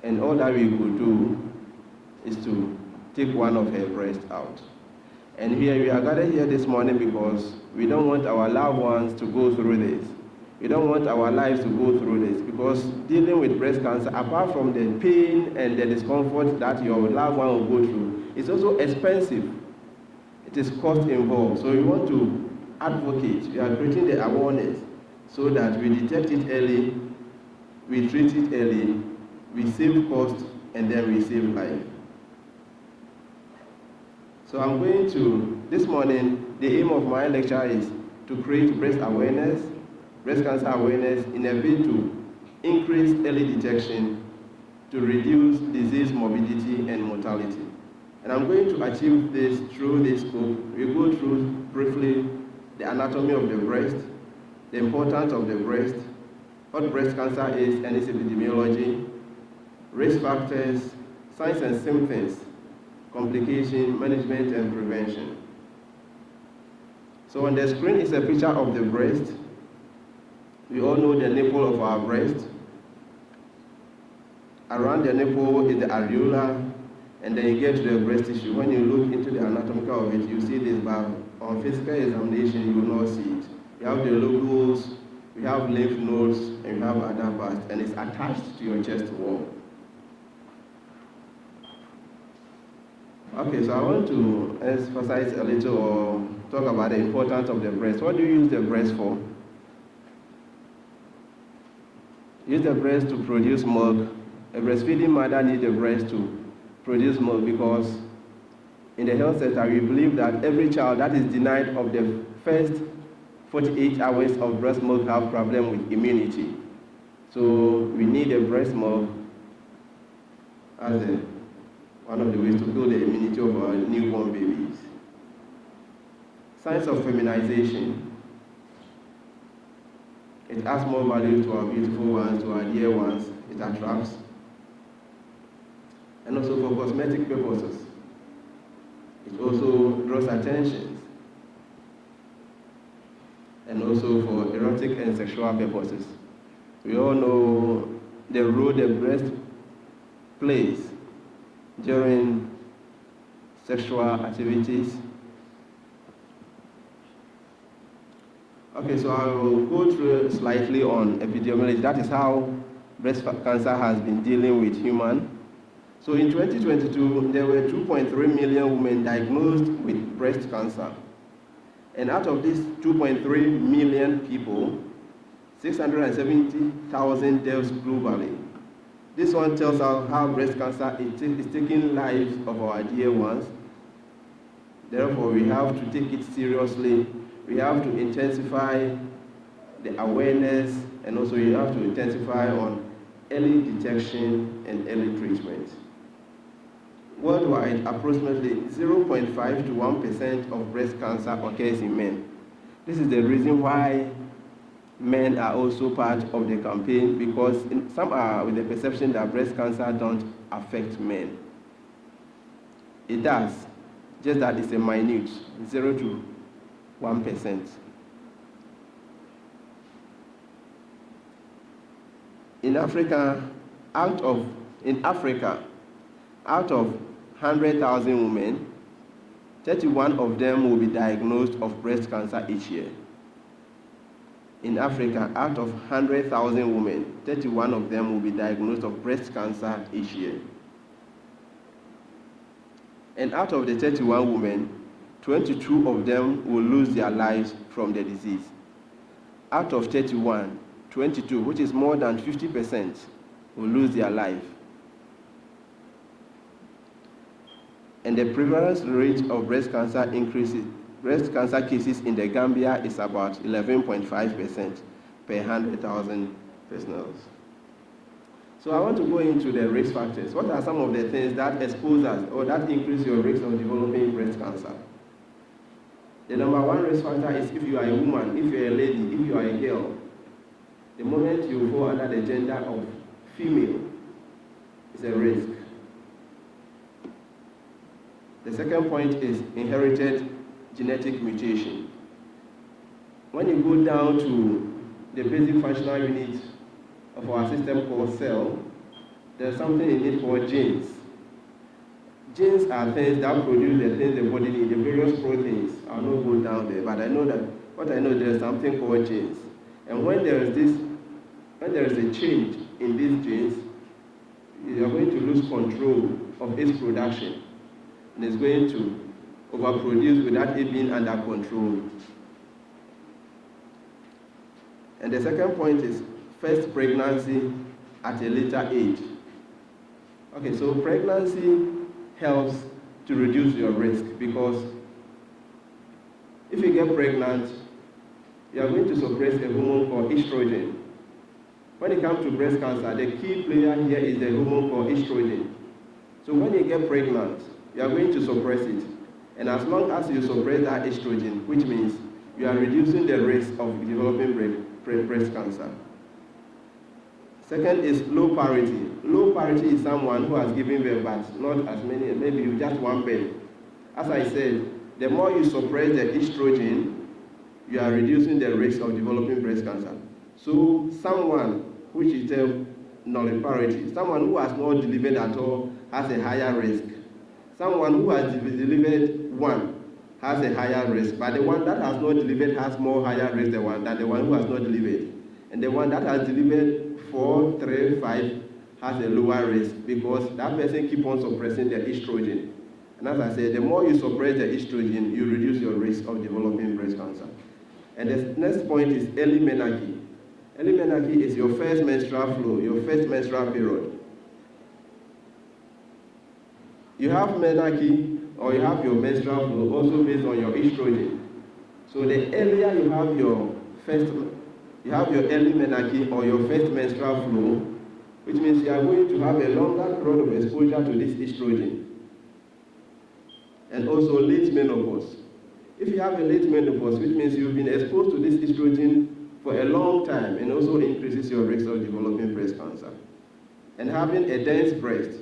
and all that we could do is to take one of her breasts out. And here we are gathered here this morning because we don't want our loved ones to go through this. We don't want our lives to go through this, because dealing with breast cancer, apart from the pain and the discomfort that your loved one will go through, it's also expensive. It is cost involved. So we want to advocate. We are creating the awareness so that we detect it early, we treat it early, we save cost, and then we save life. So I'm going to, this morning, the aim of my lecture is to create breast cancer awareness in a bid to increase early detection, to reduce disease morbidity and mortality. And I'm going to achieve this through this scope. We go through briefly the anatomy of the breast, the importance of the breast, what breast cancer is and its epidemiology, risk factors, signs and symptoms, complication, management and prevention. So on the screen is a picture of the breast. We all know the nipple of our breast. Around the nipple is the areola, and then you get to the breast tissue. When you look into the anatomical of it, you see this, but on physical examination, you will not see it. You have the lobules, we have lymph nodes, and you have other parts, and it's attached to your chest wall. Okay, so I want to emphasize a little or talk about the importance of the breast. What do you use the breast for? Use the breast to produce milk. A breastfeeding mother needs the breast to produce milk, because in the health sector, we believe that every child that is denied of the first 48 hours of breast milk have problem with immunity. So we need the breast milk as one of the ways to build the immunity of our newborn babies. Signs of feminization. It adds more value to our beautiful ones, to our dear ones. It attracts. And also for cosmetic purposes. It also draws attention. And also for erotic and sexual purposes. We all know the role the breast plays during sexual activities. Okay, so I will go through slightly on epidemiology. That is how breast cancer has been dealing with humans. So in 2022, there were 2.3 million women diagnosed with breast cancer. And out of these 2.3 million people, 670,000 deaths globally. This one tells us how breast cancer is taking lives of our dear ones. Therefore, we have to take it seriously. We have to intensify the awareness, and also we have to intensify on early detection and early treatment. Worldwide, approximately 0.5 to 1% of breast cancer occurs in men. This is the reason why men are also part of the campaign, because some are with the perception that breast cancer don't affect men. It does, just that it's a minute, 0 to 1%. In Africa, out of 100,000 women, 31 of them will be diagnosed of breast cancer each year. In Africa, out of 100,000 women, 31 of them will be diagnosed of breast cancer each year. And out of the 31 women, 22 of them will lose their lives from the disease. Out of 31, 22, which is more than 50%, will lose their life. And the prevalence rate of breast cancer increases. Breast cancer cases in the Gambia is about 11.5% per 100,000 persons. So I want to go into the risk factors. What are some of the things that expose us or that increase your risk of developing breast cancer? The number one risk factor is if you are a woman, if you're a lady, if you are a girl. The moment you fall under the gender of female, it's a risk. The second point is inherited genetic mutation. When you go down to the basic functional unit of our system called cell, there's something in it called genes. Genes are things that produce the things the body needs, the various proteins. I'll not go down there, but I know that what I know, there's something called genes. And when there is a change in these genes, you are going to lose control of its production, and it's going to overproduce without it being under control. And the second point is first pregnancy at a later age. Okay, so pregnancy helps to reduce your risk, because if you get pregnant, you are going to suppress a hormone called estrogen. When it comes to breast cancer, the key player here is the hormone called estrogen. So when you get pregnant, you are going to suppress it. And as long as you suppress that estrogen, which means you are reducing the risk of developing breast cancer. Second is low parity. Low parity is someone who has given birth, but not as many, maybe just one birth. As I said, the more you suppress the estrogen, you are reducing the risk of developing breast cancer. So someone which is nulliparity, someone who has not delivered at all has a higher risk. Someone who has delivered one has a higher risk, but the one that has not delivered has more higher risk than the one who has not delivered. And the one that has delivered 4, 3, 5 has a lower risk, because that person keeps on suppressing the estrogen. And as I said, the more you suppress the estrogen, you reduce your risk of developing breast cancer. And the next point is early menarche. Early menarche is your first menstrual flow, your first menstrual period. You have menarche, or you have your menstrual flow also based on your estrogen. So the earlier you have your early menarche or your first menstrual flow, which means you are going to have a longer period of exposure to this estrogen. And also late menopause. If you have a late menopause, which means you've been exposed to this estrogen for a long time, and also increases your risk of developing breast cancer. And having a dense breast.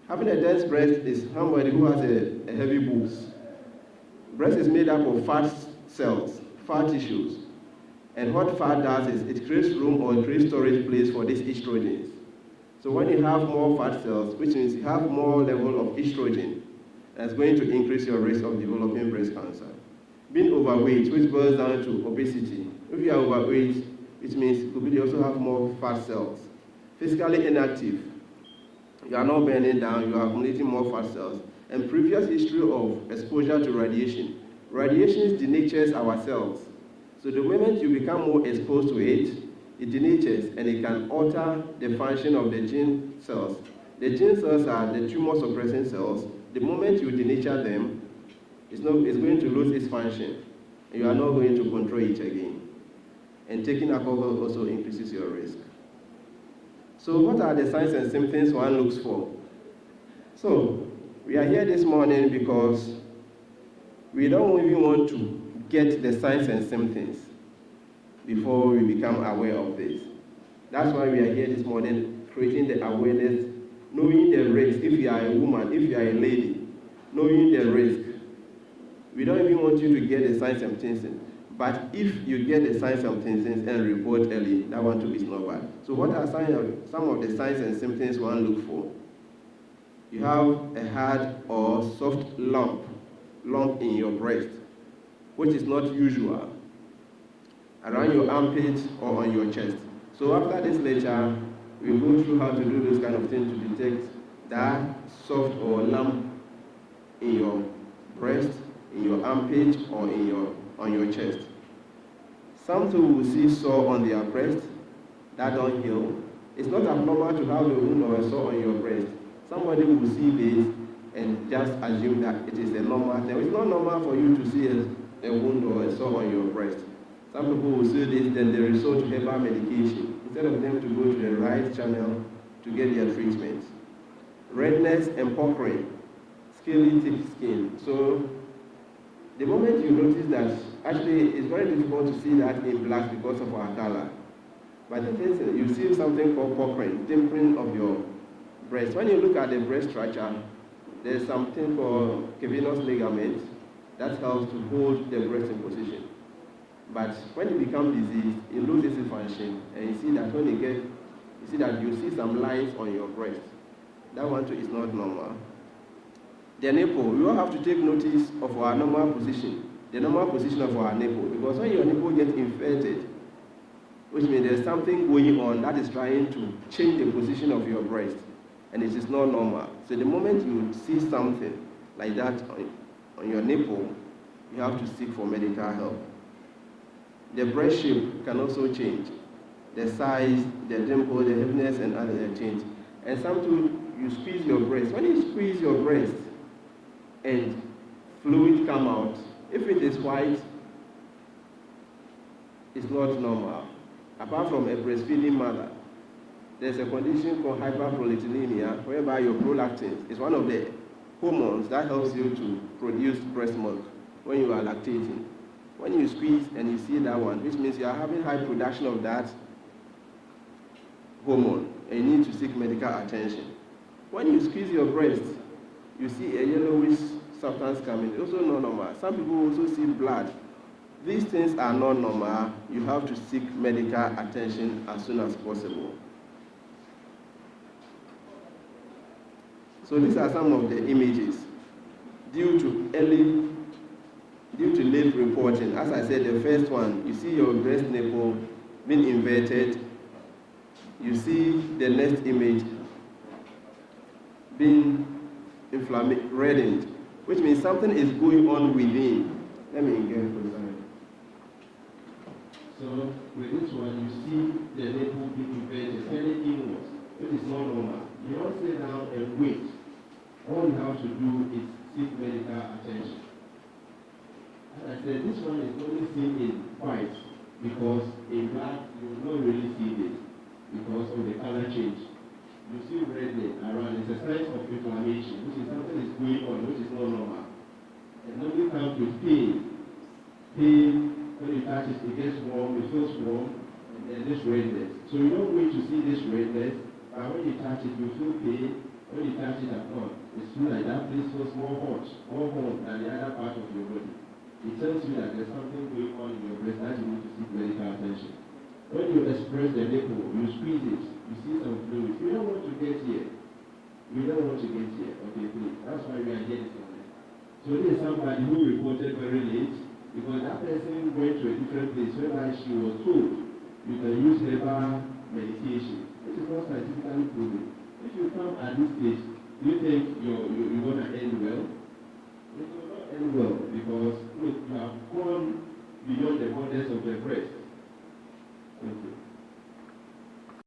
Having a dense breast is somebody who has a heavy boobs. Breast is made up of fat cells, fat tissues. And what fat does is it creates room or it creates storage place for these estrogens. So when you have more fat cells, which means you have more level of estrogen, that's going to increase your risk of developing breast cancer. Being overweight, which boils down to obesity. If you are overweight, it means you also have more fat cells. Physically inactive. You are not burning down, you are accumulating more fat cells. And previous history of exposure to radiation. Radiation denatures our cells. So the moment you become more exposed to it, it denatures and it can alter the function of the gene cells. The gene cells are the tumor suppressing cells. The moment you denature them, it's going to lose its function. And you are not going to control it again. And taking alcohol also increases your risk. So what are the signs and symptoms one looks for? So we are here this morning because we don't even want to get the signs and symptoms before we become aware of this. That's why we are here this morning, creating the awareness, knowing the risk. If you are a woman, if you are a lady, knowing the risk. We don't even want you to get the signs and symptoms. But if you get the signs and symptoms and report early, that one too is not bad. So what are some of the signs and symptoms one look for? You have a hard or soft lump in your breast, which is not usual, around your armpit or on your chest. So after this lecture, we'll go through how to do those kind of things to detect that soft or lump in your breast, in your armpit, or on your chest. Some people will see sore on their breast that don't heal. It's not abnormal to have a wound or a sore on your breast. Somebody will see this and just assume that it is a normal thing. It's not normal for you to see a wound or a sore on your breast. Some people will see this, then they resort to herbal medication instead of them to go to the right channel to get their treatment. Redness and puckering, scaly thick skin. So the moment you notice that, actually it's very difficult to see that in black because of our color. But the thing is, you see something called puckering, dimpling of your breast. When you look at the breast structure, there's something called cavernous ligament that helps to hold the breast in position. But when it becomes diseased, it loses its function, and you see that when it You see that you see some lines on your breast. That one too is not normal. The nipple, we all have to take notice of our normal position, the normal position of our nipple, because when your nipple gets infected, which means there's something going on that is trying to change the position of your breast, and it is not normal. So the moment you see something like that on your nipple, you have to seek for medical help. The breast shape can also change. The size, the dimple, the heaviness, and other change. And sometimes you squeeze your breast. When you squeeze your breast and fluid come out, if it is white, it's not normal. Apart from a breastfeeding mother, there's a condition called hyperprolactinemia, whereby your prolactin is one of the hormones that helps you to produce breast milk when you are lactating. When you squeeze and you see that one, which means you are having high production of that hormone, and you need to seek medical attention. When you squeeze your breast, you see a yellowish substance coming. It's also not normal. Some people also see blood. These things are not normal. You have to seek medical attention as soon as possible. So these are some of the images. Due to late reporting, as I said, the first one, you see your breast nipple being inverted. You see the next image being reddened, which means something is going on within. Let me get closer. So with this one, you see the nipple being inverted, anything worse. It is not normal. You don't sit down and wait. All you have to do is seek medical attention. As I said, this one is only seen in white because in black you will not really see this because of the color change. You see redness around. It's a sign of inflammation, which is something is going on, which is not normal. And normally comes with pain. Pain, when you touch it, it gets warm, it feels warm, and then this redness. So you don't wait to see this redness, but when you touch it, you feel pain. When you touch it at all, it feels like that place feels more hot than the other part of your body. It tells you that there's something going on in your breast that you need to seek medical attention. When you express the nipple, you squeeze it, you see some fluid. You don't want to get here. Okay, please. That's why we are here this morning. So this is somebody who reported very late because that person went to a different place whereby she was told you can use herbal medication. This is not scientifically proven. If you come at this stage, do you think you're going to end well? It will not end well because look, you have gone beyond the borders of the breast. Thank you.